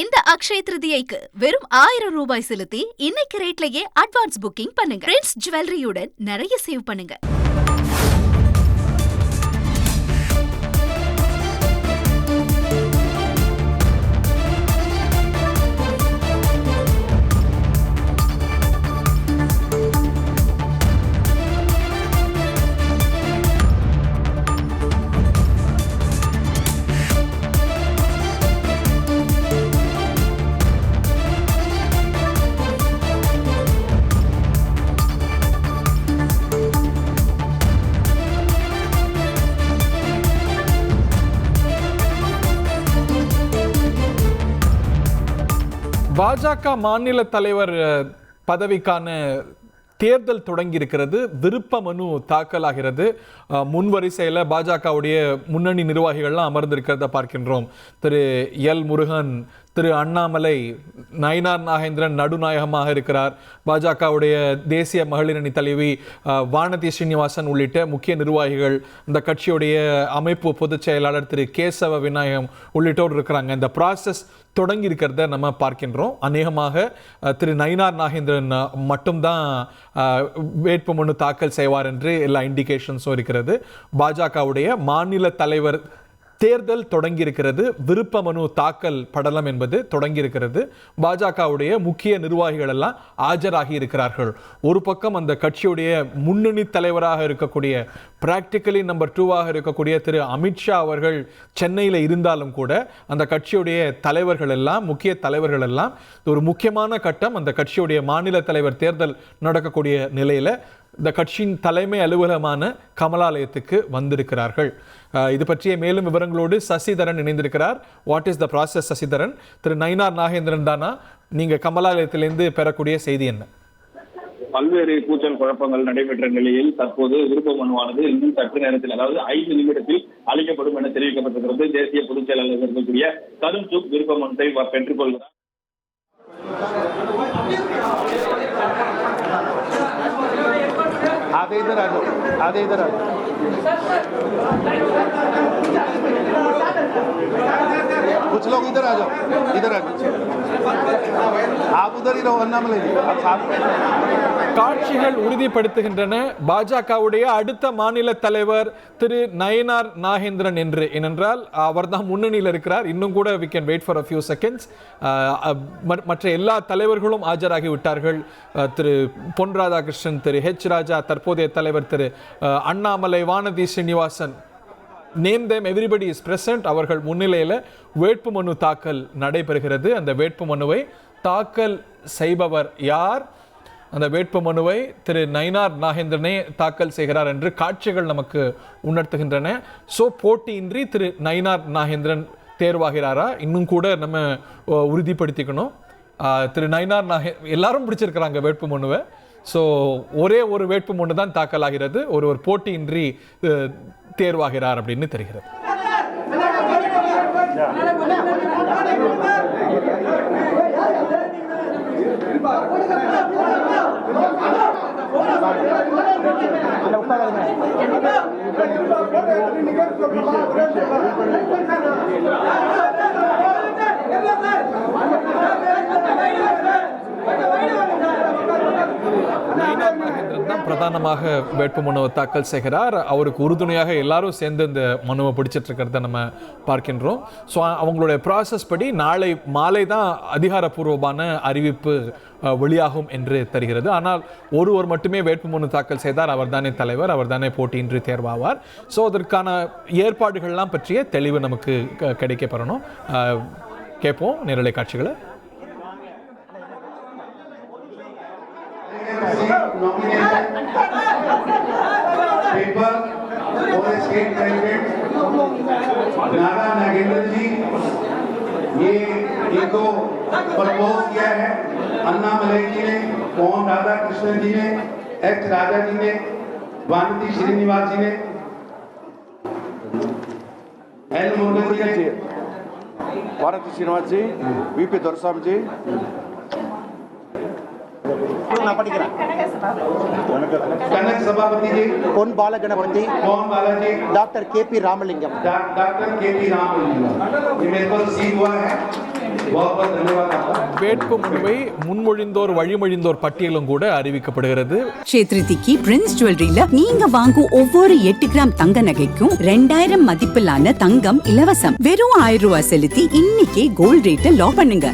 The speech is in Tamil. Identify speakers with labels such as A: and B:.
A: இந்த அக்ஷய திருதியைக்கு வெறும் 1000 ரூபாய் செலுத்தி இன்னைக்கு ரேட்லயே அட்வான்ஸ் புக்கிங் பண்ணுங்க. பிரின்ஸ் ஜுவல்லரியுடன் நிறைய சேவ் பண்ணுங்க.
B: பாஜக மாநில தலைவர் பதவிக்கான தேர்தல் தொடங்கி இருக்கிறது. விருப்ப மனு தாக்கலாகிறது. முன்வரிசையில் பாஜகவுடைய முன்னணி நிர்வாகிகள்லாம் அமர்ந்திருக்கிறத பார்க்கின்றோம். திரு எல் முருகன், திரு அண்ணாமலை, நயினார் நாகேந்திரன் நடுநாயகமாக இருக்கிறார். பாஜகவுடைய தேசிய மகளிர் அணி தலைவி வானதி ஸ்ரீனிவாசன் உள்ளிட்ட முக்கிய நிர்வாகிகள், இந்த கட்சியுடைய அமைப்பு பொதுச் செயலாளர் திரு கேசவ விநாயகம் உள்ளிட்டோர் இருக்கிறாங்க. இந்த ப்ராசஸ் தொடங்கி இருக்கிறத நம்ம பார்க்கின்றோம். அநேகமாக திரு நயினார் நாகேந்திரன் மட்டும்தான் வேட்புமனு தாக்கல் செய்வார் என்று எல்லா இண்டிகேஷன்ஸும் இருக்கிறது. பாஜகவுடைய மாநில தலைவர் தேர்தல் தொடங்கி இருக்கிறது. விருப்ப மனு தாக்கல் படலம் என்பது தொடங்கி இருக்கிறது. பாஜகவுடைய முக்கிய நிர்வாகிகள் எல்லாம் ஆஜராகி இருக்கிறார்கள். ஒரு பக்கம் அந்த கட்சியுடைய முன்னணி தலைவராக இருக்கக்கூடிய, பிராக்டிக்கலி நம்பர் 2 இருக்கக்கூடிய திரு அமித்ஷா அவர்கள் சென்னையில் இருந்தாலும் கூட அந்த கட்சியுடைய தலைவர்கள் எல்லாம், முக்கிய தலைவர்கள் எல்லாம் ஒரு முக்கியமான கட்டம் அந்த கட்சியுடைய மாநில தலைவர் தேர்தல் நடக்கக்கூடிய நிலையில் இந்த கட்சியின் தலைமை அலுவலகமான கமலாலயத்துக்கு வந்திருக்கிறார்கள். இது பற்றிய மேலும் விவரங்களோடு சசிதரன் இணைந்திருக்கிறார். What is the process Sasitharan? Thiru Nainar Nagendran தானா நீங்க கமலாலயத்திலிருந்து பெறக்கூடிய செய்தி என்ன?
C: பல்வேறு கூச்சல் குழப்பங்கள் நடைபெற்ற நிலையில் தற்போது விருப்ப மனுவானது இன்னும் சற்று நேரத்தில், அதாவது 5 நிமிடத்தில் அளிக்கப்படும் என தெரிவிக்கப்பட்டிருக்கிறது. தேசிய பொதுச் செயலாளர் இருக்கக்கூடிய தருண் சுக் விருப்ப மனுவை பெற்றுக் கொள்கிறார்.
D: आगे इधर आ जाओ, आगे इधर आ जाओ। कुछ लोग इधर आ जाओ, इधर आ जाओ। आप उधर ही रहो, अन्नामலை जी आप साथ में।
B: காட்சிகள் உறுதிப்படுத்துகின்றன பாஜகவுடைய அடுத்த மாநில தலைவர் திரு நயினார் நாகேந்திரன் என்று. ஏனென்றால் அவர் தான் முன்னணியில் இருக்கிறார். இன்னும் கூட we can wait for a few seconds. மற்ற எல்லா தலைவர்களும் ஆஜராகி விட்டார்கள். திரு பொன் ராதாகிருஷ்ணன், திரு ஹெச் ராஜா, தற்போதைய தலைவர் Thiru Annamalai, Vanathi Srinivasan, name them everybody is present. அவர்கள் முன்னிலையில் வேட்புமனு தாக்கல் நடைபெறுகிறது. அந்த வேட்புமனுவை தாக்கல் செய்பவர் யார்? அந்த வேட்புமனுவை திரு நயினார் நாகேந்திரனே தாக்கல் செய்கிறார் என்று காட்சிகள் நமக்கு உணர்த்துகின்றன. ஸோ போட்டியின்றி திரு நயினார் நாகேந்திரன் தேர்வாகிறாரா? இன்னும் கூட நம்ம உறுதிப்படுத்திக்கணும். திரு நயினார் எல்லாரும் பிடிச்சிருக்கிறாங்க வேட்புமனுவை. ஸோ ஒரே ஒரு வேட்புமனு தான் தாக்கல் ஆகிறது. ஒரு போட்டியின்றி தேர்வாகிறார் அப்படின்னு தெரிகிறது. நயினார் நாகேந்திரன் தான் பிரதானமாக வேட்புமனுவை தாக்கல் செய்கிறார். அவருக்கு உறுதுணையாக எல்லாரும் சேர்ந்து இந்த மனுவை பிடிச்சிட்டு இருக்கிறத நம்ம பார்க்கின்றோம். ஸோ அவங்களுடைய ப்ராசஸ் படி நாளை மாலை தான் அதிகாரப்பூர்வமான அறிவிப்பு வெளியாகும் என்று தெரிகிறது. ஆனால் ஒருவர் மட்டுமே வேட்புமனு தாக்கல் செய்தார். அவர் தானே தலைவர், அவர் தானே போட்டியின்றி தேர்வாவார். ஸோ அதற்கான ஏற்பாடுகள்லாம் பற்றிய தெளிவு நமக்கு கிடைக்கப்பெறணும். கேட்போம் நேரலை காட்சிகளை.
E: नागा नागेंद्र जी ये इनको प्रपोज किया है। अन्नामलाई जी ने, पवन राधाकृष्णन जी ने, एच राजा जी ने, वानती श्रीनिवास जी ने, एल मुरुगन जी ने,
D: वानती श्रीनिवास जी, VP दोरसाम ji,
E: Kanaka Sabhapathi ji,
F: Pon Balaganapathy,
E: Pavan Balaji,
F: doctor K P Ramalingam,
E: doctor K P Ramalingam. ये मेरे पास सीट हुआ है। बहुत बहुत धन्यवाद आपका।
B: வேட்பு மனுவை முன்மொழிந்தோர் வழிமொழிந்தோர் பட்டியலும் கூட அறிவிக்கப்படுகிறது.
F: சேத்ரிதிக்கு பிரின்ஸ் ஜுவல்லரியில நீங்க வாங்கும் ஒவ்வொரு 8 கிராம் தங்க நகைக்கும் 2000 மதிப்பிலான தங்கம் இலவசம். வெறும் 1000 ரூபாய் செலுத்தி இன்னைக்கே கோல்ட் ரேட்டை லாக் பண்ணுங்க.